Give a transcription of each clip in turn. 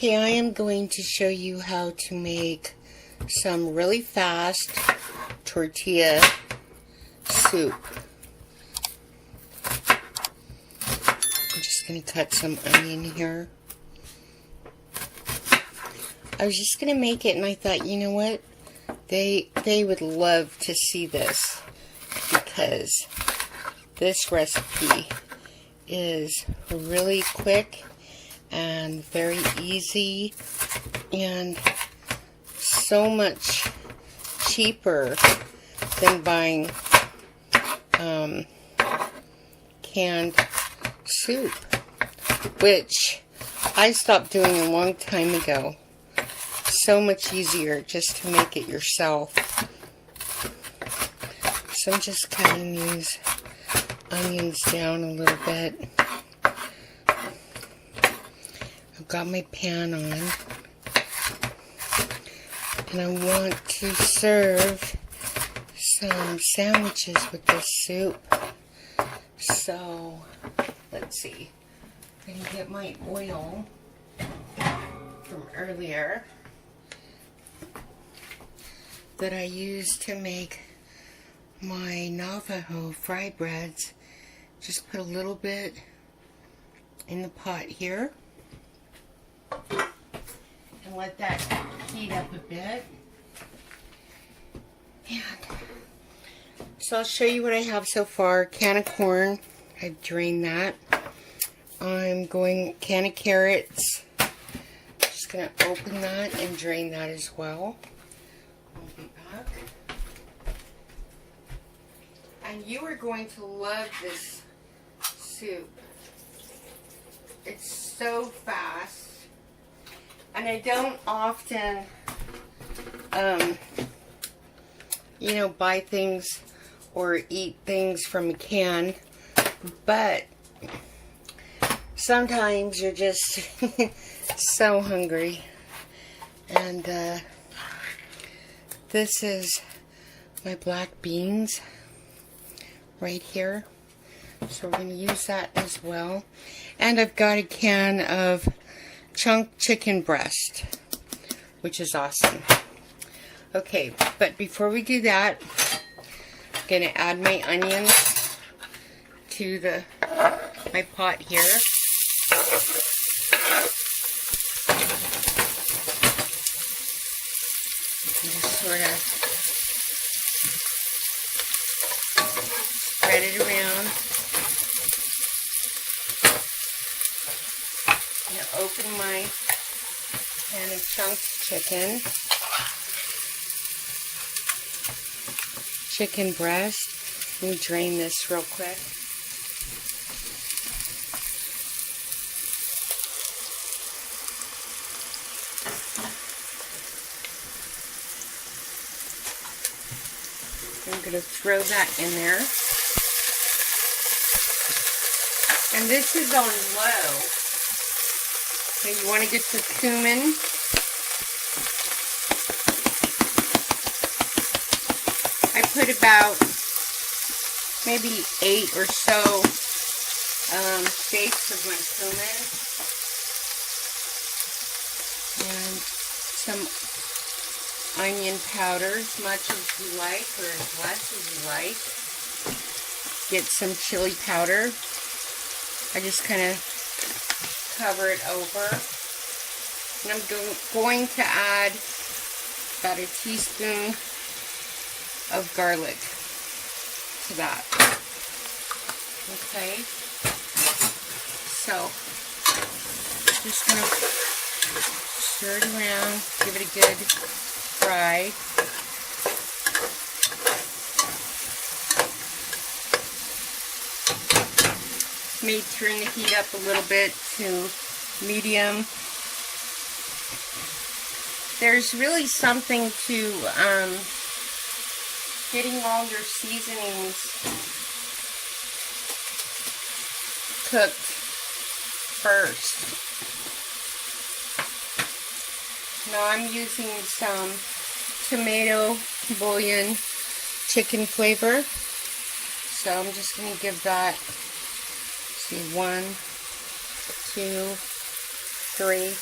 Okay, I am going to show you how to make some really fast tortilla soup. I'm just going to cut some onion here. I was just going to make it and I thought, you know what? They would love to see this because this recipe is really quick and very easy and so much cheaper than buying canned soup, which I stopped doing a long time ago. So much easier just to make it yourself. So I'm just cutting these onions down a little bit. I've got my pan on and I want to serve some sandwiches with this soup. So let's see, I'm going to get my oil from earlier that I used to make my Navajo fry breads. Just put a little bit in the pot here and let that heat up a bit. And so I'll show you what I have so far. Can of corn, I've drained that. I'm going can of carrots. Just gonna open that and drain that as well. I'll be back. And you are going to love this soup. It's so fast. And I don't often, buy things or eat things from a can. But sometimes you're just so hungry. And this is my black beans right here. So we're going to use that as well. And I've got a can of chunk chicken breast, which is awesome. Okay, but before we do that, I'm going to add my onions to my pot here. Just sort of spread it around. I'm going to open my pan of chunked chicken breast. Let me drain this real quick. I'm going to throw that in there. And this is on low. So you want to get the cumin. I put about maybe 8 or so shakes of my cumin. And some onion powder, as much as you like or as less as you like. Get some chili powder. I just kind of cover it over. And I'm going to add about a teaspoon of garlic to that. Okay. So, just going to stir it around, give it a good fry. May turn the heat up a little bit to medium. There's really something to getting all your seasonings cooked first. Now I'm using some tomato bouillon chicken flavor. So I'm just going to give that, see, 1, 2, 3,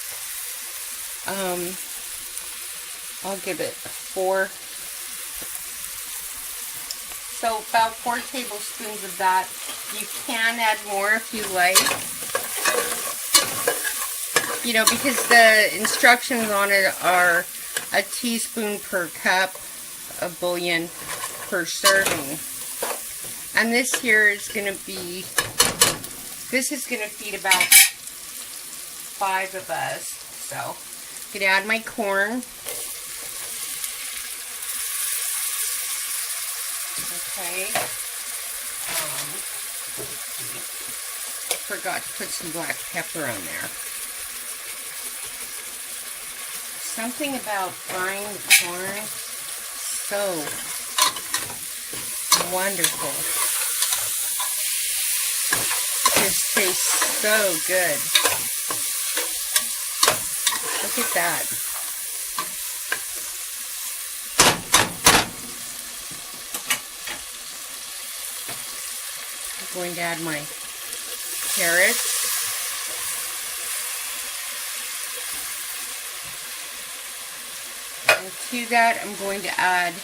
I'll give it 4. So about 4 tablespoons of that. You can add more if you like. You know, because the instructions on it are a teaspoon per cup of bouillon per serving. And this here is going to be, this is going to feed about 5 of us. So I'm going to add my corn. Okay. Forgot to put some black pepper on there. Something about frying the corn, so wonderful. This tastes so good. Look at that. I'm going to add my carrots. And to that, I'm going to add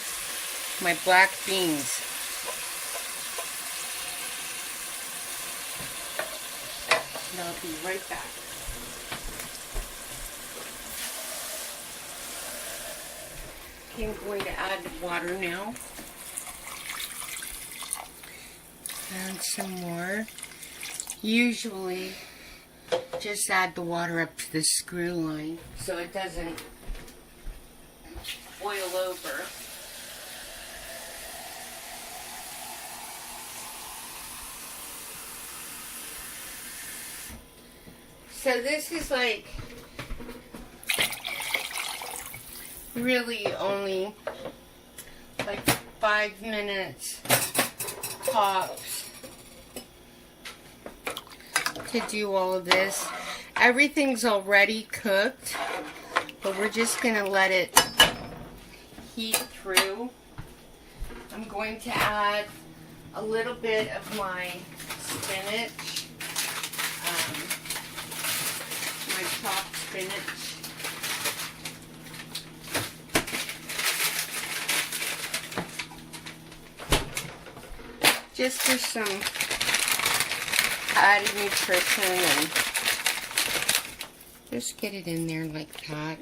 my black beans. And I'll be right back. Okay, I'm going to add water now. And some more. Usually, just add the water up to the screw line so it doesn't boil over. So this is like really only like 5 minutes tops to do all of this. Everything's already cooked, but we're just going to let it heat through. I'm going to add a little bit of my spinach, my chopped spinach. Just for some added nutrition, and just get it in there like that.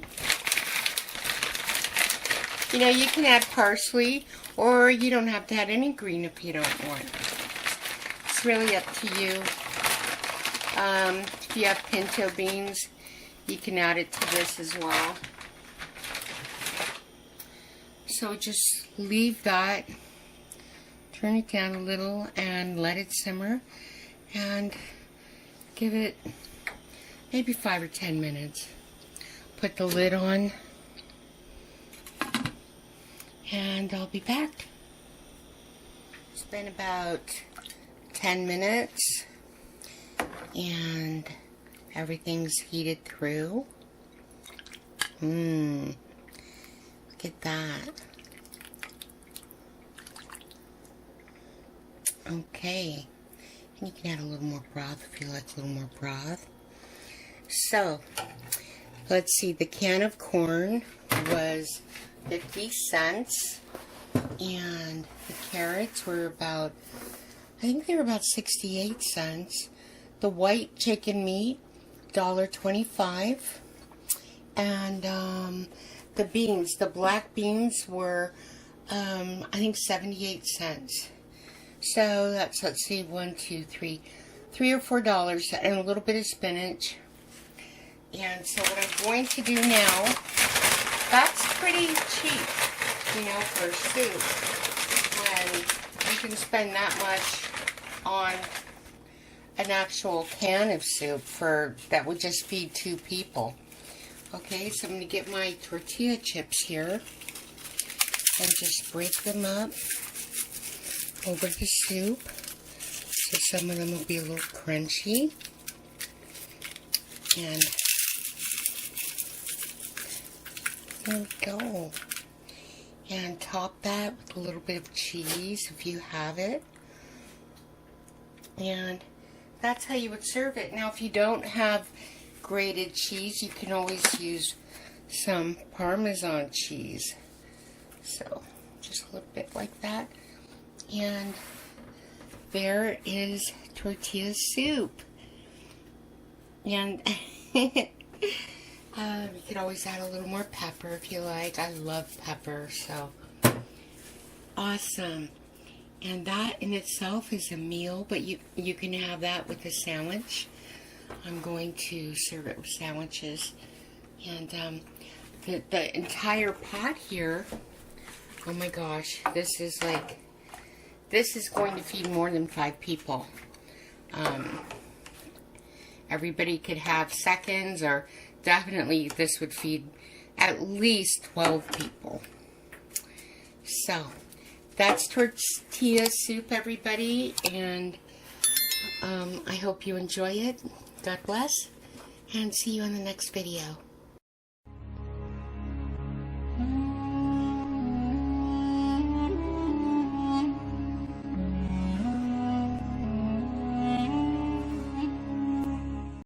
You know, you can add parsley, or you don't have to add any green if you don't want. It's really up to you. If you have pinto beans, you can add it to this as well. So just leave that, turn it down a little, and let it simmer, and give it maybe 5 or 10 minutes. Put the lid on, and I'll be back. It's been about 10 minutes, and everything's heated through. Look at that. Okay, and you can add a little more broth if you like a little more broth. So, let's see, the can of corn was 50 cents, and the carrots were about, I think they were about 68 cents. The white chicken meat, $1.25, and the beans, the black beans were, I think 78 cents. So that's, let's see, $3 or $4, and a little bit of spinach. And so what I'm going to do now, that's pretty cheap, you know, for soup, when you can spend that much on an actual can of soup that would just feed 2 people. Okay, so I'm going to get my tortilla chips here and just break them up over the soup. So some of them will be a little crunchy. And there we go. And top that with a little bit of cheese if you have it. And that's how you would serve it. Now if you don't have grated cheese, you can always use some Parmesan cheese. So just a little bit like that. And there is tortilla soup. And you could always add a little more pepper if you like. I love pepper, so awesome. And that in itself is a meal, but you can have that with a sandwich. I'm going to serve it with sandwiches. And the entire pot here, oh my gosh, this is going to feed more than 5 people. Everybody could have seconds, or definitely this would feed at least 12 people. So that's tortilla soup, everybody, and I hope you enjoy it. God bless, and see you in the next video.